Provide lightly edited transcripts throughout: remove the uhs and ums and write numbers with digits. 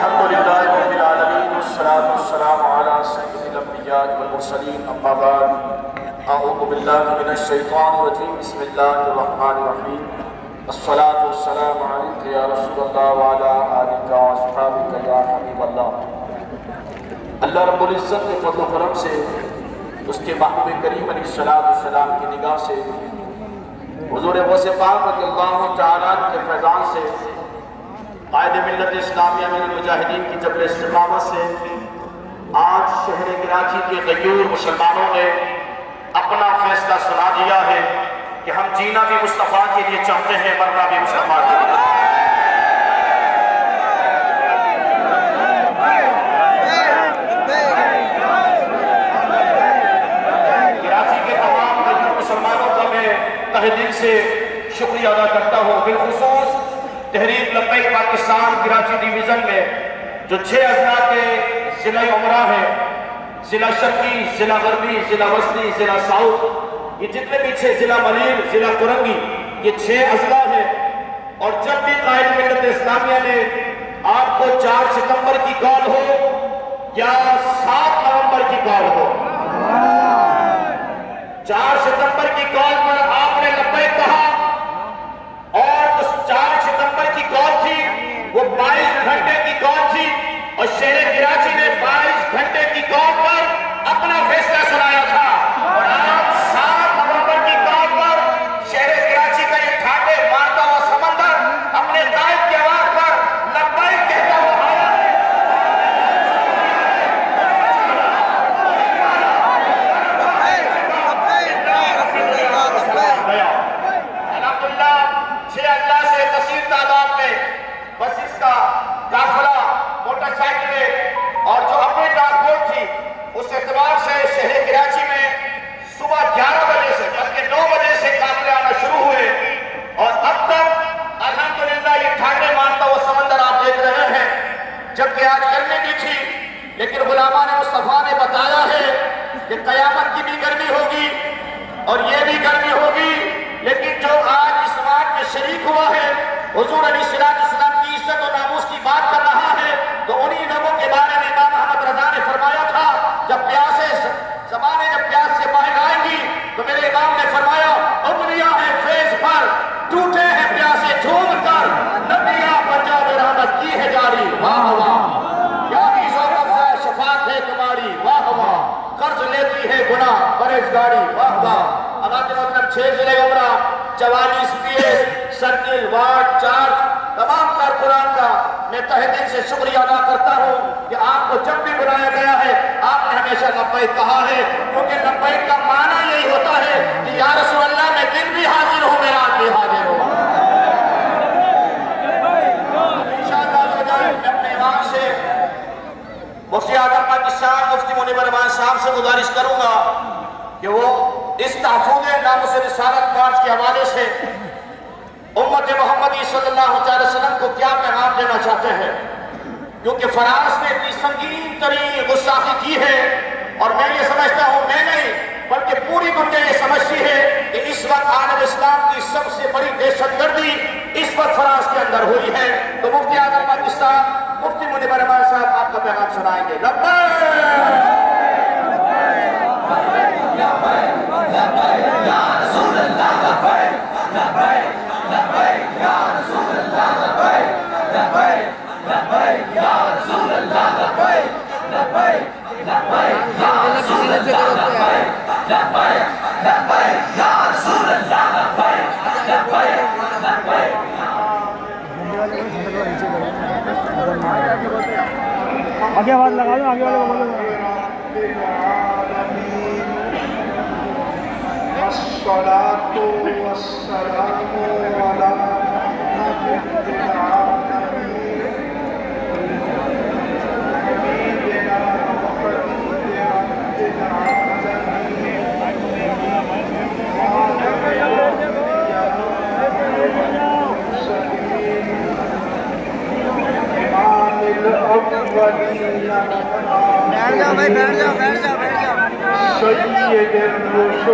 الحمدللہ رب العالمین والصلاة والسلام علی سید الانبیاء والمرسلین اما بعد اعوذ باللہ من الشیطان الرجیم بسم اللہ الرحمن الرحیم الصلاة والسلام علیک یا رسول اللہ وعلا آلک واصحابک یا حبیب اللہ۔ اللہ رب العزت کے فضل و کرم سے اس کے محبوب کریم علیہ السلام کی نگاہ سے حضور غوث پاک رضی اللہ تعالیٰ کے فیضان سے قائد ملت اسلامیہ من المجاہدین کی جبل استقامت سے آج شہر کراچی کے غیور مسلمانوں نے اپنا فیصلہ سنا دیا ہے کہ ہم جینا بھی مصطفیٰ کے لیے چاہتے ہیں، مرنا بھی مصطفیٰ کے لیے۔ کراچی کے تمام غیور مسلمانوں کا میں تہ دل سے شکریہ ادا کرتا ہوں، بالخصوص تحریک لبیک پاکستان کراچی ڈویژن میں جو 6 اضلاع کے ضلع عمرہ ہیں، ضلع شرقی، ضلع غربی، ضلع وسطی، ضلع ساؤتھ، یہ جتنے بھی 6 ضلع منیر، ضلع کرنگی، یہ 6 اضلاع ہیں۔ اور جب بھی قائد ملت اسلامیہ نے آپ کو 4 ستمبر کی کال ہو یا 7 نومبر کی کال ہو، 4 ستمبر کی کال پر آپ نے لبیک کہا، اور اس 4 ستمبر کی کال تھی وہ 22 گھنٹے کی کال تھی، اور شہر کراچی نے 22 گھنٹے کی کال پر اپنا فیصلہ سنایا تھا۔ اور آج 7 نومبر کی کال پر شہر کراچی کا یہ ٹھاٹے مارتا ہوا سمندر اپنے قائد کی آواز پر لبیک کہتا ہوا آیا ہے۔ الحمدللہ 6 اضلاع سے کثیر تعداد میں بسز کا قافلہ، موٹر سائیکلیں اور جو اپنی ٹرانسپورٹ تھی، اس اعتبار سے شہر کراچی میں صبح 11 بجے سے بلکہ 9 بجے سے قافلے آنا شروع ہوئے، اور اب تک الحمدللہ یہ ٹھاٹے مارتا ہوا سمندر آپ دیکھ رہے ہیں۔ جبکہ آج گرمی بھی تھی، لیکن غلامان مصطفیٰ نے بتایا ہے کہ قیامت کی بھی گرمی ہوگی اور یہ بھی گرمی ہوگی، لیکن جو آج اس بات میں شریک ہوا ہے، حضور علیہ السلام کی عزت و ناموس کی بات کر رہا ہے، تو انہی لوگوں کے بارے میں امام احمد رضا نے فرمایا تھا، جب پیاسے زمانے جب پیاس سے باہر آئیں گی تو میرے امام نے فرمایا انگلیاں ہیں فیض پر، ٹوٹے ہیں پیاسے جھوم کر، نبیاں پنجاب رحمت کی ہے جاری، واہ واہ، کیا بھی ذوق ہے شفاعت ہے تمہاری، واہ واہ، قرض لیتی ہے گناہ پرہیزگاری، واہ واہ۔ علاقہ مطلب 6 ضلع عمرہ، 44 PA، سرکل، وارڈ، چارج، تمام کارکنان کا میں تہ دل سے شکریہ ادا کرتا ہوں کہ آپ کو جب بھی بلایا گیا ہے آپ نے ہمیشہ لبیک کہا ہے، کیونکہ لبیک کا معنی یہی ہوتا ہے کہ یا رسول اللہ میں دن بھی حاضر ہوں، میں رات بھی حاضر ہوں۔ انشاءاللہ میں اپنے امام سے مفتی اعظم پاکستان مفتی منیر رحمان صاحب سے گزارش کروں گا کہ وہ اس تحفظ ناموس رسالت مارچ کے حوالے سے امت محمدی صلی اللہ علیہ وسلم کو کیا پیغام دینا چاہتے ہیں، کیونکہ فرانس نے اتنی سنگین ترین گستاخی کی ہے، اور میں یہ سمجھتا ہوں، میں نہیں بلکہ پوری دنیا یہ سمجھتی ہے کہ اس وقت عالم اسلام کی سب سے بڑی دہشت گردی اس وقت فرانس کے اندر ہوئی ہے۔ تو مفتی اعظم پاکستان مفتی منیر رحمان صاحب آپ کا پیغام سنائیں گے۔ لبیک یا رسول اللہ، لبیک لبیک لبیک یا رسول اللہ، لبیک لبیک لبیک یا رسول اللہ، لبیک لبیک لبیک یا رسول اللہ، لبیک لبیک لبیک یا رسول اللہ، لبیک لبیک لبیک۔ آگے آواز لگا دو، آگے والے کو بولو۔ والصلاة والسلام على محمد العالمين حبيبنا وخليل رب العالمين خاتم الأنبياء والمرسلين إمام الأولين سید الرسل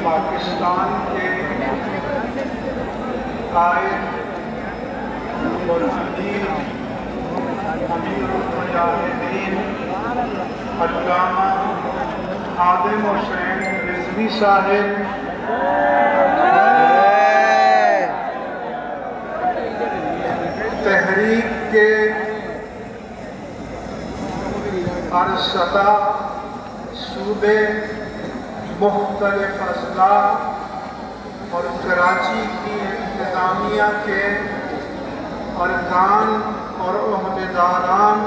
پاکستان کے قائد اور امیر المجاہدین علامہ خادم حسین رضوی صاحب تحریک کے ہر سطح صوبے مختلف اضلاع اور کراچی کی انتظامیہ کے ارکان اور عہدیداران،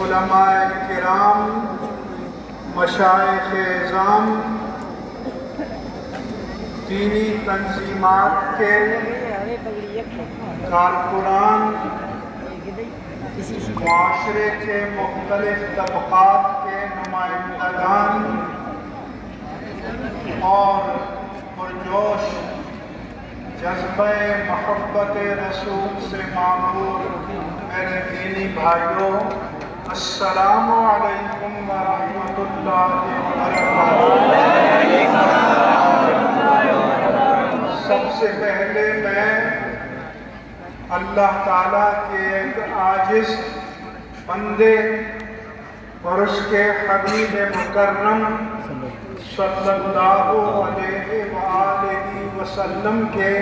علماء کرام، مشائخ اعظام، دینی تنظیمات کے کارکنان، معاشرے کے مختلف طبقات کے نمائندگان اور پرجوش جذبہ محبت رسول سے معمور میرے دینی بھائیوں، السلام علیکم ورحمۃ اللہ وبرکاتہ۔ سب سے پہلے میں اللہ تعالیٰ کے ایک عاجز بندے اور اس کے حبیب مکرم صلی اللہ علیہ وآلہ وسلم کے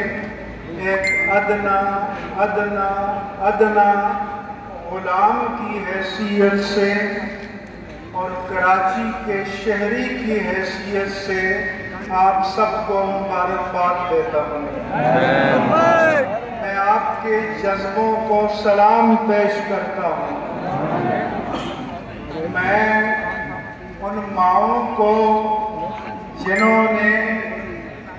ایک ادنا غلام کی حیثیت سے اور کراچی کے شہری کی حیثیت سے آپ سب کو مبارکباد دیتا ہوں۔ میں آپ کے جذبوں کو سلام پیش کرتا ہوں۔ میں ان ماؤں کو جنہوں نے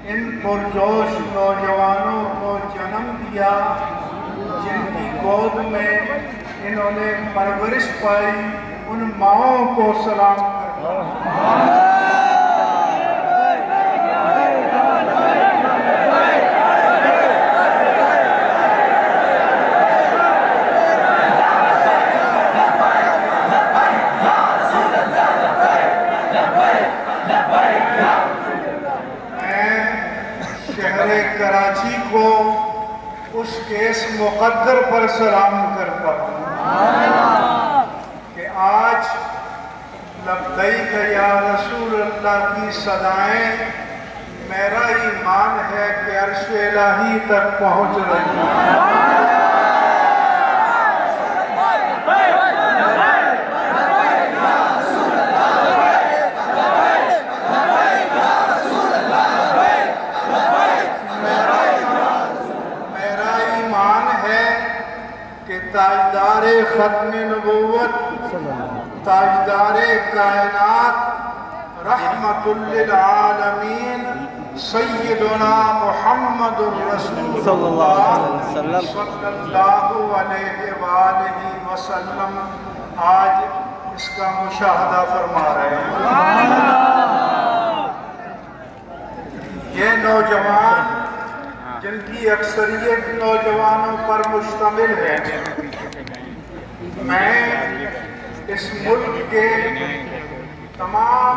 ان پرجوش نوجوانوں کو جنم دیا، جن کی گود میں انہوں نے پرورش پائی، ان ماؤں کو سلام کرتا ہوں۔ کراچی کو اس کے اس مقدر پر سلام کرتا ہوں کہ آج لبیک یا رسول اللہ کی صدائیں میرا ایمان ہے کہ عرش الہی تک پہنچ رہی ہیں۔ تاجدار ختم نبوت، تاجدار کائنات، رحمت للعالمین، سیدنا محمد رسول اللہ صلی اللہ علیہ وآلہ وسلم آج اس کا مشاہدہ فرما رہے ہیں۔ یہ نوجوان جن کی اکثریت نوجوانوں پر مشتمل ہے، میں اس ملک کے تمام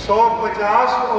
150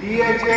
DHA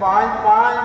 5-5,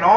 9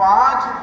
5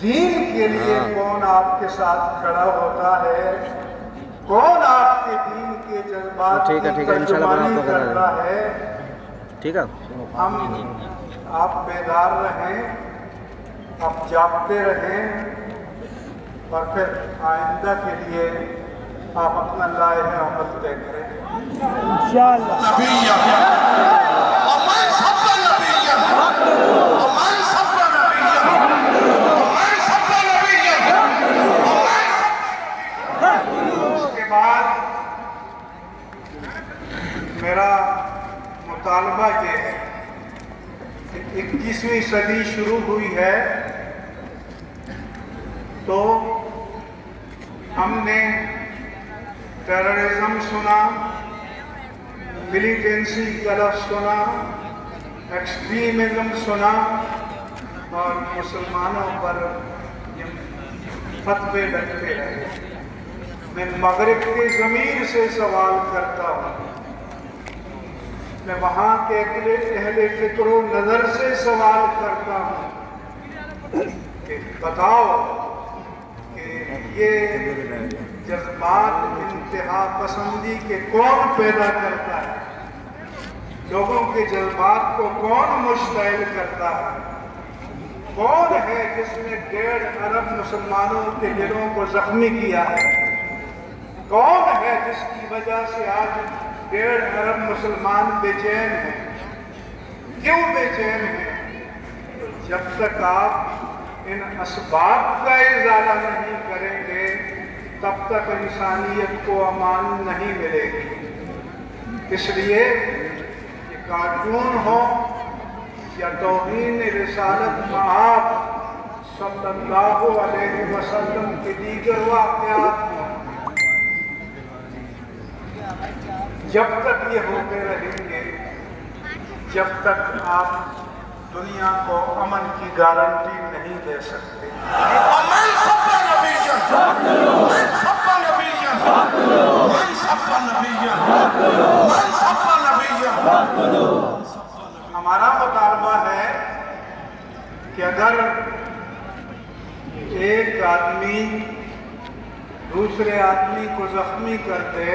دین کے لیے کون آپ کے ساتھ کھڑا ہوتا ہے، کون آپ کے دین کے جذبات کی ترجمانی کرتا ہے۔ ٹھیک ہے، ہم آپ بیدار رہیں، آپ جاگتے رہیں، اور پھر آئندہ کے لیے آپ اپنا لائحہ عمل طے کریں انشاءاللہ۔ اس کے بعد میرا مطالبہ یہ ہے کہ 21ویں صدی شروع ہوئی ہے تو ہم نے ٹیررزم سنا، ملیٹنسی کا لفظ سنا، ایکسٹریمزم سنا، اور مسلمانوں پر فتوے لگتے رہے۔ میں مغرب کے ضمیر سے سوال کرتا ہوں، میں وہاں کے اہل فکر و نظر سے سوال کرتا ہوں کہ بتاؤ کہ یہ جذبات انتہا پسندی کے کون پیدا کرتا ہے، لوگوں کے جذبات کو کون مشتعل کرتا ہے، کون ہے جس نے 1.5 ارب مسلمانوں کے دلوں کو زخمی کیا ہے، کون ہے جس کی وجہ سے آج 1.5 ارب مسلمان بے چین ہیں، کیوں بے چین ہیں؟ جب تک آپ ان اسباب کا ازالہ نہیں کریں گے تب تک انسانیت کو امان نہیں ملے گی۔ اس لیے یہ کارٹون ہو یا توہین رسالت مآب صلی اللہ علیہ وسلم کے دیگر واقعات ہوں، جب تک یہ ہوتے رہیں گے، جب تک آپ دنیا کو امن کی گارنٹی نہیں دے سکتے۔ ہمارا مطالبہ ہے کہ اگر ایک آدمی دوسرے آدمی کو زخمی کر دے،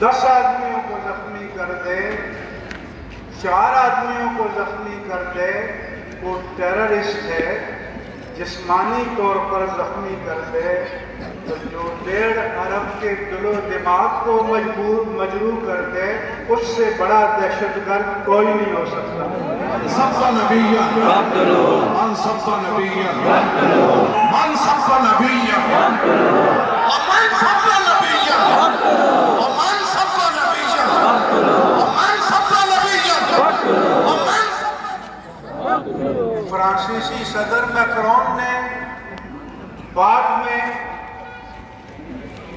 10 آدمیوں کو زخمی کر دے، 4 آدمیوں کو زخمی کر دے، وہ ٹیررسٹ ہے۔ جسمانی طور پر زخمی کر دے تو جو 1.5 ارب کے دل و دماغ کو مجروح کر دے، اس سے بڑا دہشت گرد کوئی نہیں ہو سکتا۔ سب نبیہ من سب نبیہ من سب نبیہ من سب نبیہ من سب نبیہ من سب نبیہ۔ فرانسیسی صدر میکرون نے بعد میں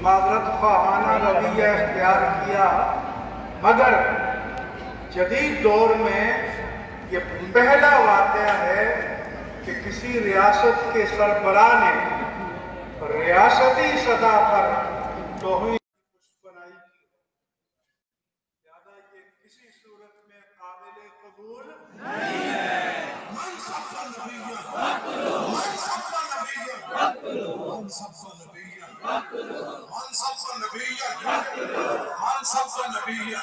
معذرت خواہانہ رویہ اختیار کیا، مگر جدید دور میں یہ پہلا واقعہ ہے کہ کسی ریاست کے سربراہ نے ریاستی سطح پر توہین بنائی کی، زیادہ یہ کسی صورت میں قابل قبول نہیں ہے۔ من سب نبیہ من سب نبیہ من سب نبیہ من سب نبیہ من سب نبیہ۔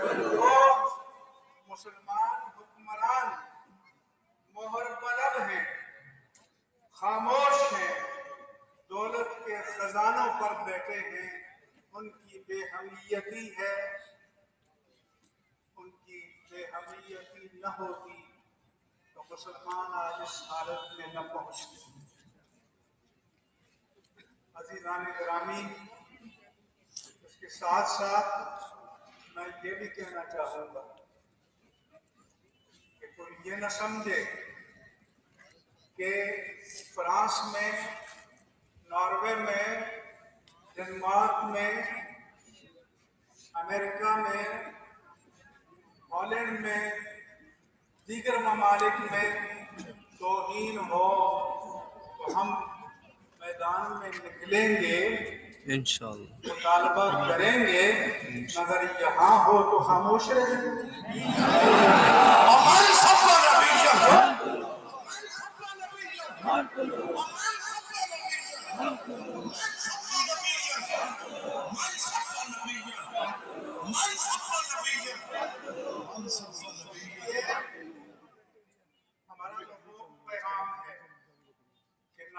جو مسلمان حکمران مہر بلد ہیں، خاموش ہیں، دولت کے خزانوں پر بیٹھے ہیں، ان کی بے حمیتی ہے، ان کی بے حمیتی نہ ہوتی تو مسلمان آج اس حالت میں نہ پہنچتے۔ عزیزان گرامی، اس کے ساتھ ساتھ میں یہ بھی کہنا چاہوں گا کہ کوئی یہ نہ سمجھے کہ فرانس میں، ناروے میں، ڈنمارک میں، امریکہ میں، ہالینڈ میں، دیگر ممالک میں توہین ہو تو ہم میدان میں نکلیں گے، انشاءاللہ مطالبہ کریں گے، مگر یہاں ہو تو خاموش رہیں گے۔ من سب نبیہ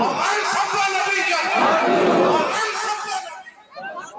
ومن سب نبيا ومن سب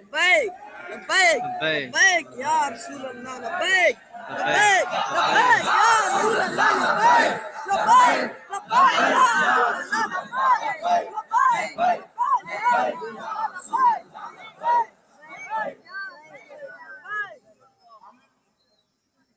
لبيك لبيك لبيك. لبيك يا رسول الله لبيك لبيك. لبيك لبيك يا رسول الله لبيك لبيك لبيك يا رسول الله لبيك لبيك يا رسول الله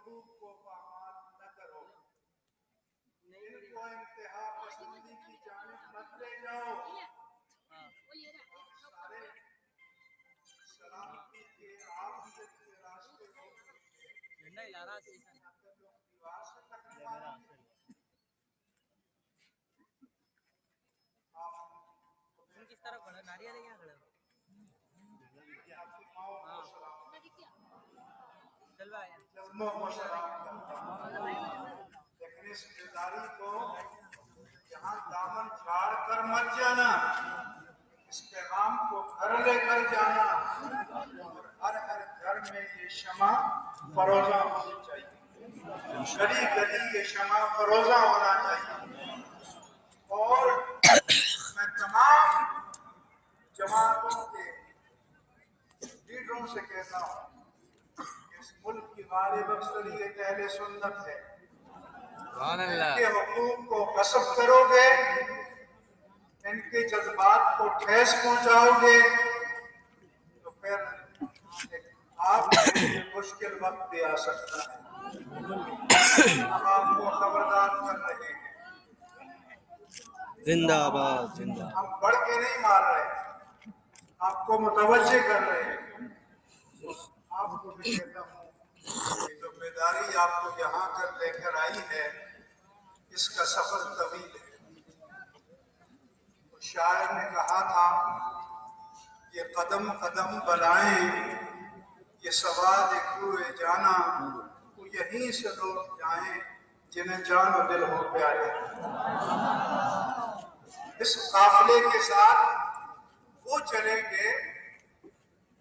حقوق کو پامال نہ کرو، ان کو انتہا پسندی کی جانب مت لے جاؤ، سارے سلامتی کے عافیت کے راستے کو دیوار سے ٹکرانے والے کس طرح کھڑا ناریل ہے کیا کھڑا آپ کی ماں کو سلام چل بھائی جذبوں کو سلام کرتا ہوں، لیکن اس بیداری کو یہاں دامن جھاڑ کر مت جانا، اس پیغام کو گھر لے کر جانا، اور ہر ہر گھر میں یہ شمع فروزہ ہونی چاہیے، گلی گلی یہ شمع فروزہ ہونا چاہیے۔ اور میں تمام جماعتوں کے لیڈروں سے کہتا ہوں کہ اس ملک کی غالب اکثریت اہل سنت ہے، ان کے حقوق کو غصب کرو گے، ان کے جذبات کو ٹھیس پہنچاؤ گے، تو پھر آپ کے لیے مشکل وقت بھی آ سکتا ہے۔ ہم آپ کو خبردار کر رہے ہیں، زندہ آباد زندہ ہم بڑھ کے نہیں مار رہے، آپ کو متوجہ کر رہے ہیں۔ آپ کو بھی کہتا ہوں کہ جو بیداری آپ کو یہاں کر لے کر آئی ہے، اس کا سفر طویل ہے۔ شاعر نے کہا تھا یہ قدم قدم بلائیں، یہ سواد کوئے جانا، وہ یہیں سے لوٹ جائیں جنہیں جان و دل ہو پیارے۔ اس قافلے کے ساتھ وہ چلیں گے،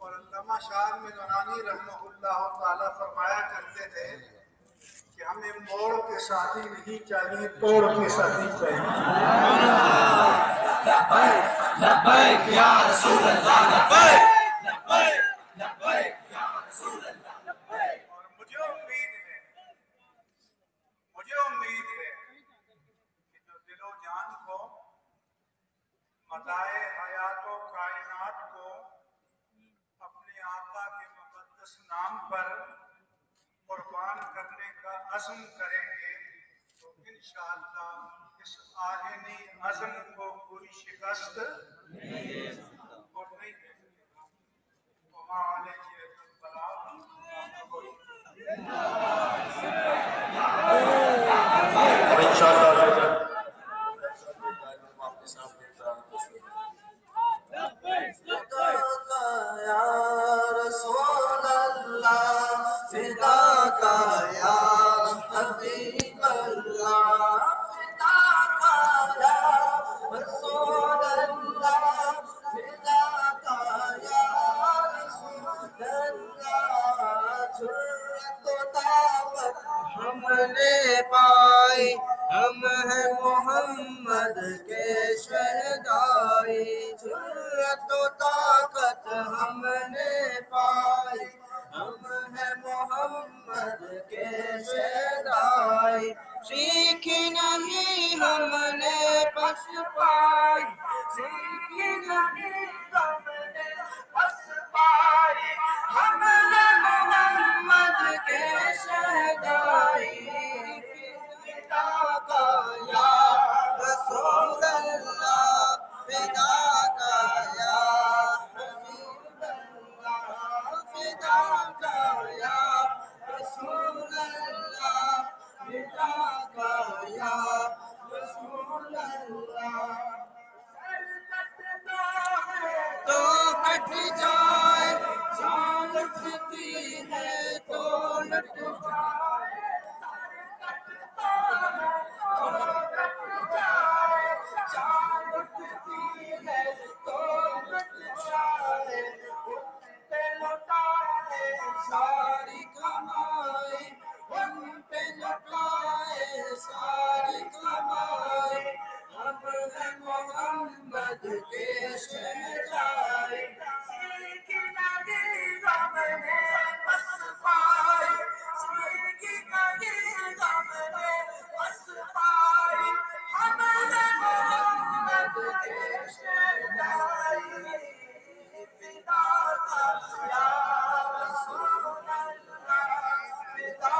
اور علامہ شاہ نورانی رحمہ اللہ تعالیٰ فرمایا کرتے تھے کہ ہمیں موڑ کے ساتھی نہیں چاہیے، توڑ کے ساتھی چاہیے۔ لبیک یا رسول اللہ لبیک لبیک یا رسول اللہ اور مجھے امید ہے کہ جو دل و جان کو متاع حیات و کائنات کو اپنے آقا کے مقدس نام پر قربان کرنے کا عزم کریں گے تو انشاءاللہ اس آہنی عزم کو کوئی شکست اور نہیں دے سکے گا۔ وما علیہ البلاغ، اور انشاءاللہ آپ کے سامنے یا رسول اللہ فدا کا یا حبیب اللہ فدا کا یا رسول اللہ فدا کا یا رسول اللہ جرأت و طاقت ہم نے پائی، ہم ہیں محمد کے شہدائی، جرأت و طاقت ہم نے پائی، ہم ہیں محمد کے شہدائی، سیکھی نہیں ہم نے بس پائی، سیکھی نہیں ہم نے بس پائی، ہم ہیں محمد کے شہدائی، فدا کا یا رسول اللہ فدا کا یا حبیب اللہ فدا کا یا رسول اللہ فدا کا یا رسول اللہ۔ تو کٹ جائے جان لٹتی ہے تو لٹ جائے، جان لٹتی ہے تو لٹ جائے، ان پہ لٹائے ساری کمائی، ان پہ لٹائے ساری کمائی، ہم ہیں محمد کے شہدائی، سیکھی نہیں ہم نے بس پائی، سیکھی نہیں ہم نے بس پائی، ہم ہیں محمد کے شہدائی، فدا کا یا رسول اللہ فدا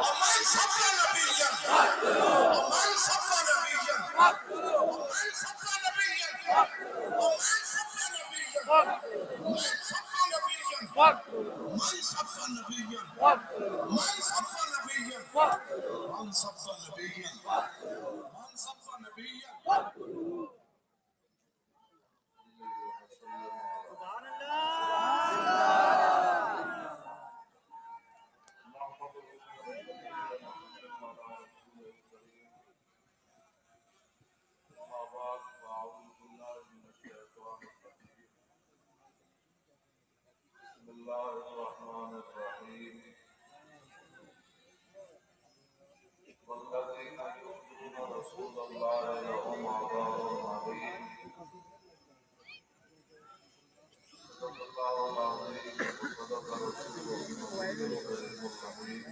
ومن صفى نبيا ومن صفى نبيا ومن صفى نبيا ومن صفى نبيا من صفى نبيا من صفى نبيا من صفى نبيا من صفى نبيا من صفى نبيا بسم الله الرحمن الرحيم والذين يؤذون رسول الله لهم عذاب عظيم صدق الله العظيم وصدق رسوله النبي الكريم الحميد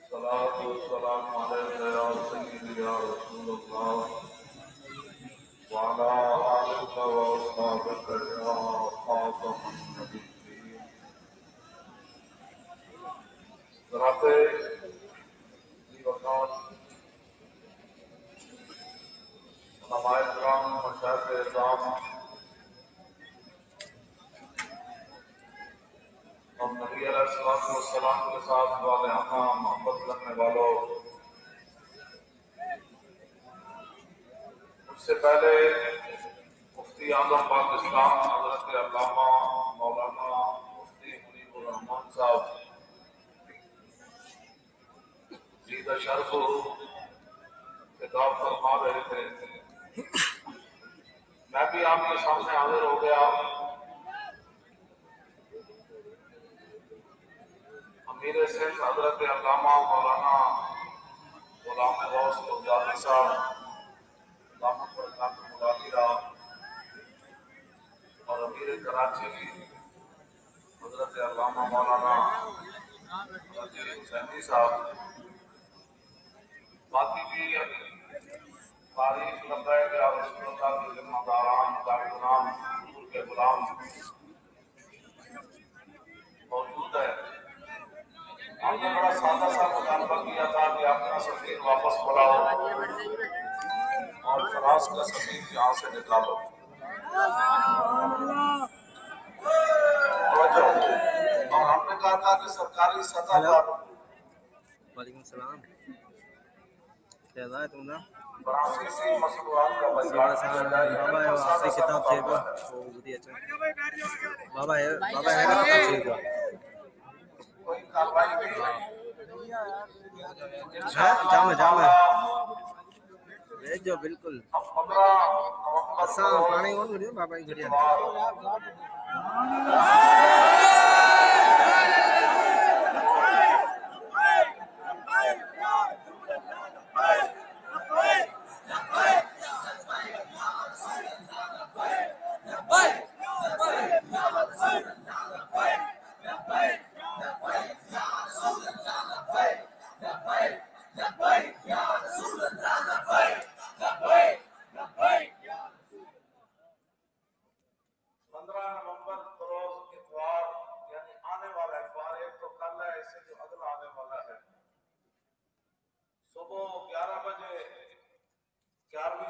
الصلاة والسلام عليك يا سيدي يا رسول الله وعلى آلك وأصحابك يا خاتم النبيين جناب وقار علماء کرام مشائخ اعظام اور نبی علیہ الصلوۃ والسلام کے ساتھ والہانہ محبت کرنے والوں، مجھ سے پہلے مفتی اعظم پاکستان حضرت علامہ مولانا مفتی منیب الرحمان صاحب زید شرف خطاب فرما رہے تھے، میں بھی آپ کے سامنے حاضر ہو گیا۔ امیر سندھ حضرت علامہ مولانا غلام غوث بغدادی صاحب دامت برکاتہ مداخلہ اور امیر کراچی حضرت علامہ مولانا حاجی حسینی صاحب، باقی بھی تاریخ لبیک یا رسول اللہ کے ذمہ داران، کارکنان، حضور کے غلام موجود ہے۔ ہم نے بڑا سادہ سا مطالبہ کیا تھا کہ اپنا سفیر واپس بلاؤ اور فراز کا سفیر یہاں سے نکالو۔ اور ہم نے کہا تھا کہ سرکاری سطح پر وعلیکم السلام، کیسا ہے تم نا؟ فرانسیسی مصنوعات کا بائیکاٹ کیا جائے۔ بابا ہے آخری کتاب تھے وہ بہت ہی اچھا بابا ہے نا تفسیر کا کوئی کاروائی نہیں جامع بھیجو بالکل اب 15 نومبر اساں پانی کون کریو بابا ہی کھڑیا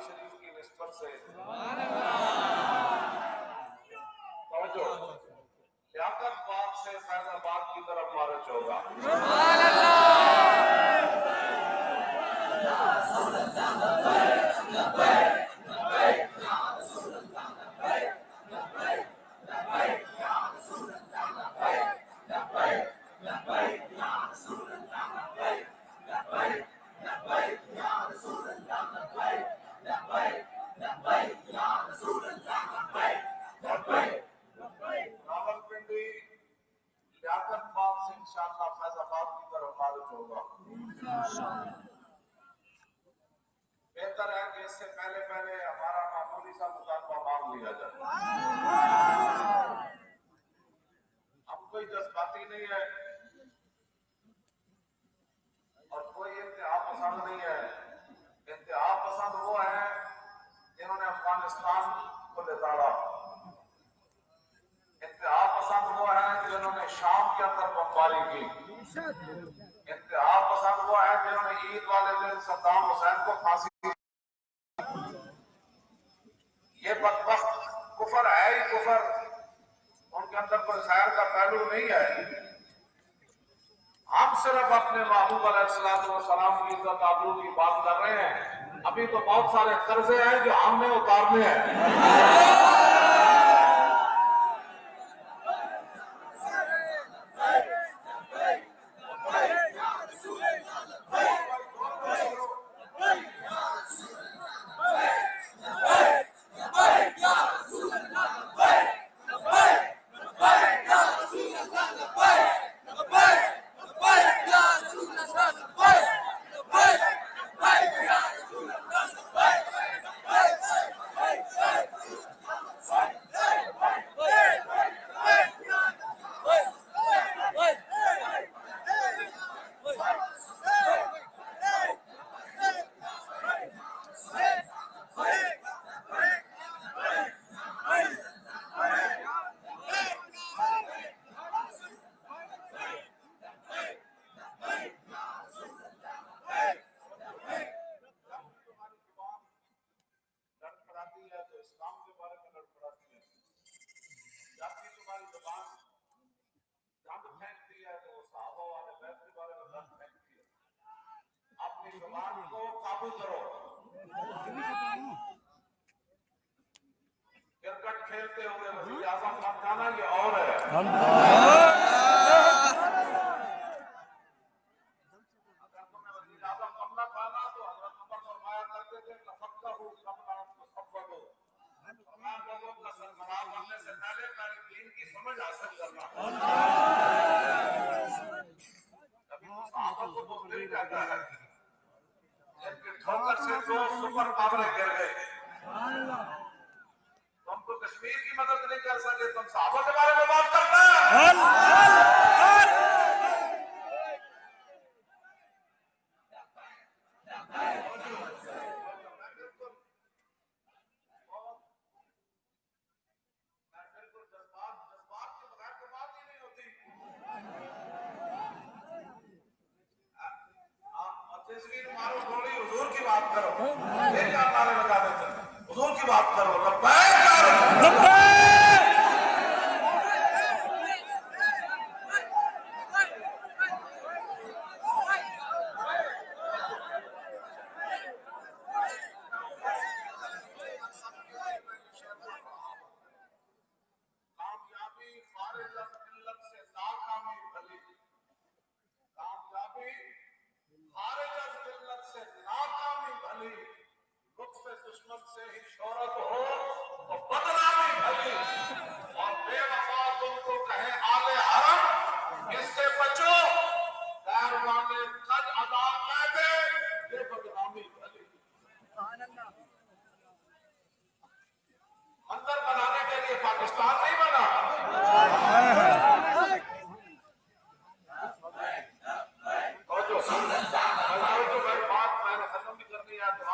شریف کی نسبت سے لیاقت باد سے فیض آباد کی طرف مارچ ہوگا۔ راولپنڈی ہوگا. بہتر ہے کہ اس سے پہلے ہمارا معمولی سا مطالبہ مان لیا جائے. ہم کوئی جذباتی نہیں ہے اور کوئی انتہا پسند نہیں ہے. انتہا پسند وہ ہے جنہوں نے افغانستان کو لتاڑا. انتہا پسند وہ ہے جنہوں نے شام کے اندر بمباری کی. انتہا پسند وہ ہے جنہوں نے عید والے دن صدام حسین کو پھانسی دی. یہ بدبخت کفر ہے ہی کفر. ان کے اندر کوئی خیر کا پہلو نہیں ہے. ہم صرف اپنے محبوب علیہ السلام کی عزت آبرو کی بات کر رہے ہیں. ابھی تو بہت سارے قرضے ہیں جو ہم نے اتارنے ہیں. کرکٹ کھیلتے ہوئے وزیر اعظم کا کہنا یہ اور ہے. اگر تمہیں وزیر اعظم بننا پانا تو حضرت عمر فرمایا کرتے تھے تفقہوا قبل ان تصفدوا. لوگوں کا سربراہ بننے سے پہلے دین کی سمجھ حاصل کرنا. کبھی تو صحابہ کو تو دل کہتا ہے جن کے ٹھوکر سے دو سپر پاوریں گر گئے. تم تو کشمیر کی مدد نہیں کر سکے, تم صحابہ کے بارے میں بات کرتے ہیں. جذبات کے بغیر تو بات ہی نہیں ہوتی. تیسری مارو گولی, حضور کی بات کرو. یہ کیا نعرے لگا دیتے ہیں, حضور کی بات کرو. لبیک کامیابی خارج از ملت سے ناکامی بھلی. کامیابی خارج از ملت سے ناکامی بھلی. لطف دشمن سے ہی شہرت ہو تو بدنامی بھلی. اور بے وفا تم کو کہے آل حرم, اس سے بچو. غیر والے قد ادا کہہ دے یہ بدنامی بھلی. منظر بنانے کے لیے پاکستان نہیں بنا. بات میں نے ختم بھی کرنی ہے تو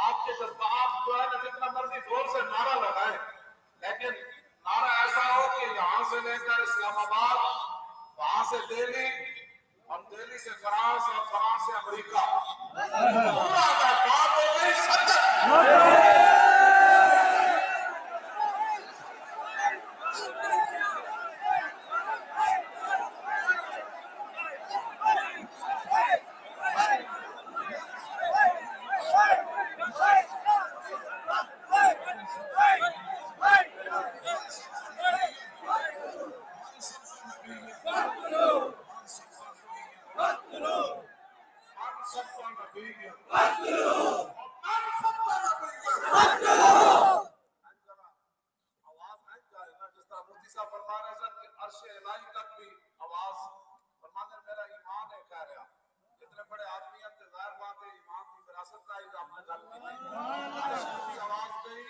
آپ کے جذبات جو ہے نا جتنا مرضی زور سے نعرہ لگائیں, لیکن نعرہ ایسا ہو کہ یہاں سے لے کر اسلام آباد, وہاں سے دہلی, اور دہلی سے فرانس, اور فرانس سے امریکہ. پورا بات ہو گئی سچ. عرش الہی تک بھی آواز فرمانے میرا ایمان ہے کہہ رہا. کی آواز گئی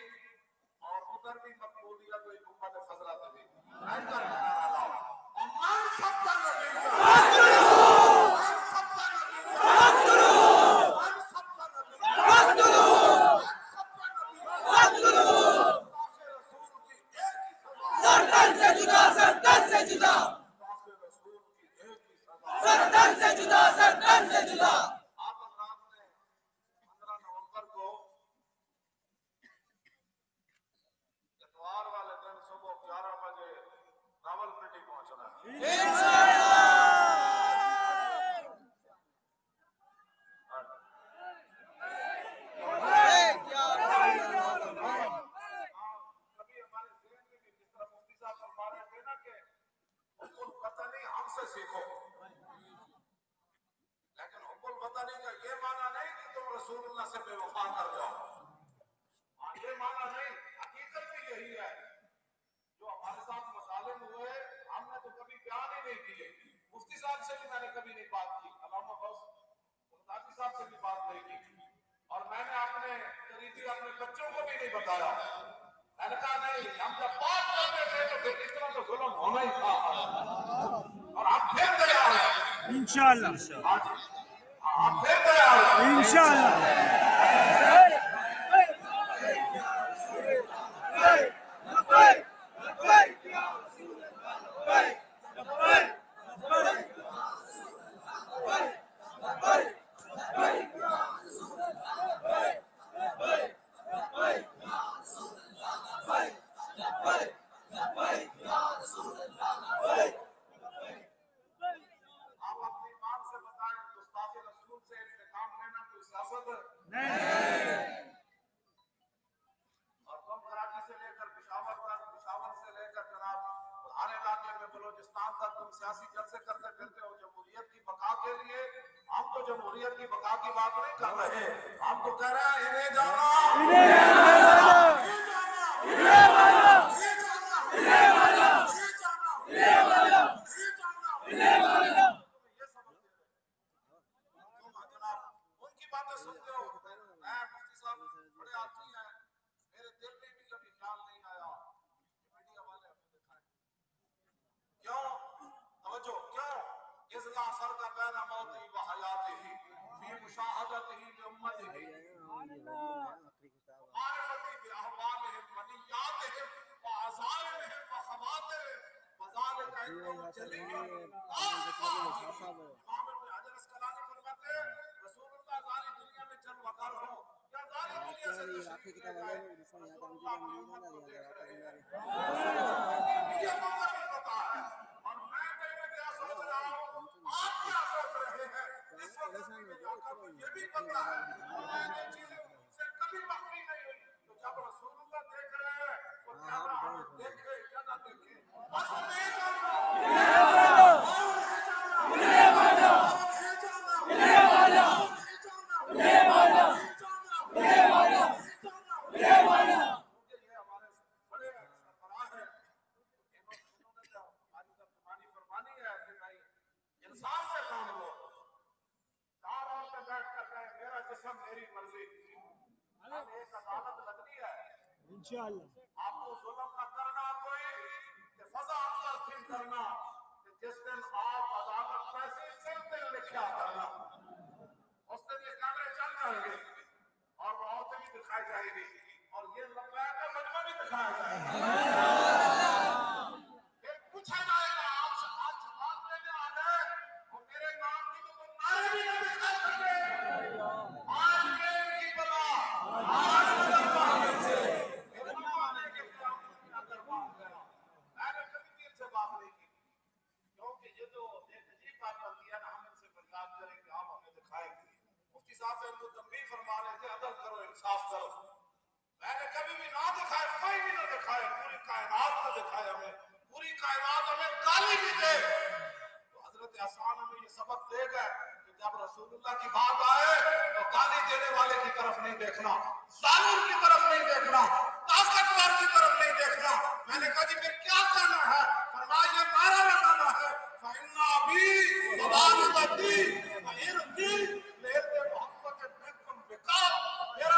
اور ادھر بھی مقبولیت ہوئی گنبد خضرا پہ بھی ادھر بھی نعرہ لاؤ من سب نبی من سب نبی من سب نبی سردن سے جدا سردن سے جدا سردن سے جدا سردن سے جدا آپ حضرات نے 15 نومبر کو اتوار والے دن صبح 11 بجے راولپنڈی پہنچنا ہے کبھی ہمارے ذہن میں بھی جس طرح مفتی صاحب فرما رہے تھے نا کہ حب الوطنی ہم سے سیکھو لیکن حب الوطنی کا یہ معنی نہیں کہ تم رسول اللہ سے بے وفا کر جاؤ یہ معنی نہیں حقیقت بھی یہی ہے جو ہمارے ساتھ مظالم ہوئے ہم نے تو کبھی بیان ہی نہیں کیے مفتی صاحب سے بھی میں نے کبھی نہیں بات کی علامہ غوث بغدادی صاحب سے بھی بات نہیں کی اور میں نے اپنے قریبی اپنے بچوں کو بھی نہیں بتایا میں نے کہا نہیں ہم جب بات کرتے تھے تو پھر اس طرح تو ظلم ہونا ہی تھا اور آپ پھر تیار ہیں انشاءاللہ آپ پھر تیار ہیں انشاءاللہ آپ اپنی ایمان سے بتائیں گستاخ رسول سے انتقام لینا کوئی سیاست ہے اور تم کراچی سے لے کر پشاور تک پشاور سے لے کر جناب ہر علاقے میں بلوچستان تک تم سیاسی جلسے کرتے پھرتے ہو جمہوریت کی بقا کے لیے ہم تو جمہوریت کی بقا کی بات نہیں کر رہے ہم تو کہہ رہے ہیں انہیں جانا ان کی باتیں سنتے ہو میں مفتی صاحب بڑے آدمی ہیں میرے دل میں بھی کبھی خیال نہیں آیا میڈیا والے ہمیں دکھائیں کیوں توجہ کیوں اذ لا فرق بین موتہ و حیاتہ فی مشاہدتہ لامتہ معرفتی باحوالہم و نیاتہم و عزائمہم و خواترہم وذالک عندہم جلیل امام ابن حجر اسقلانی فرماتے ہیں رسول اللہ ظاہری دنیا میں جلوہ گر ہو یا ظاہری دنیا سے تشریف لے جائے رسول اللہ اپنی امت کو دیکھ رہے ہیں یہ منظر بھی پتا ہے اور میں دل میں کیا سوچ رہا ہوں آپ کیا سوچ رہے ہیں اس وقت بھی آقا کو یہ بھی پتا ہے میں یہ چیزیں ان سے کبھی مخفی نہیں ہوئی تو جب رسول اللہ دیکھ رہے ہیں تو کیمرہ ہمیں دیکھے یا نہ دیکھے بس نہیں جاننا انسان سے کام لو چار عورتیں بیٹھ کر کہیں میرا جسم میری مرضی ہمیں ایک عدالت لگنی ہے انشاءاللہ آپ کو ظلم نہ کرنا کوئی کہ فضا اندر تھی کرنا کہ جس دن آپ عدالت پیسے صرف دن لکھا کرنا اس دن یہ کیمرے چل جائیں گے اور وہ عورتیں بھی دکھائی جائیں گی اور یہ لبیک کا مجمع بھی دکھایا جائے گا پھر پوچھا جائے گا آپ سے آج جواب لینے آ گئے وہ میرے نام کی تو تم نعرے بھی نہ دکھا سکے آج یہ ان کی بلا آج نظر پانے سے میرے آنے کے قیامت میں اگر بات گیا میں نے کبھی بھی ان سے بات نہیں کی کیونکہ یہ جو ایک عجیب بات بنتی ہے نا ہم ان سے فریاد کریں کہ آپ ہمیں دکھائیں گے مفتی صاحب سے ان کو تنبیہ فرما رہے تھے عدل کرو انصاف کرو میں نے کبھی بھی نہ دکھائے کوئی بھی نہ دکھائے پوری کائنات کو دکھائے ہمیں پوری کائنات ہمیں گالی بھی دے تو حضرت حسان ہمیں یہ سبق دے گئے کہ جب رسول اللہ کی بات آئے تو گالی دینے والے کی طرف نہیں دیکھنا ظالم کی طرف نہیں دیکھنا طاقتور کی طرف نہیں دیکھنا میں نے کہا جی پھر کیا کرنا ہے فرمایا یہ نعرہ لگانا ہے فَإِنَّا بِي وَوَالِدَتِي وَإِرْضِي لِإِرْضِ مُحَمَّدٍ مِنْكُمْ بِقَاءٍ میرا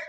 1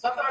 17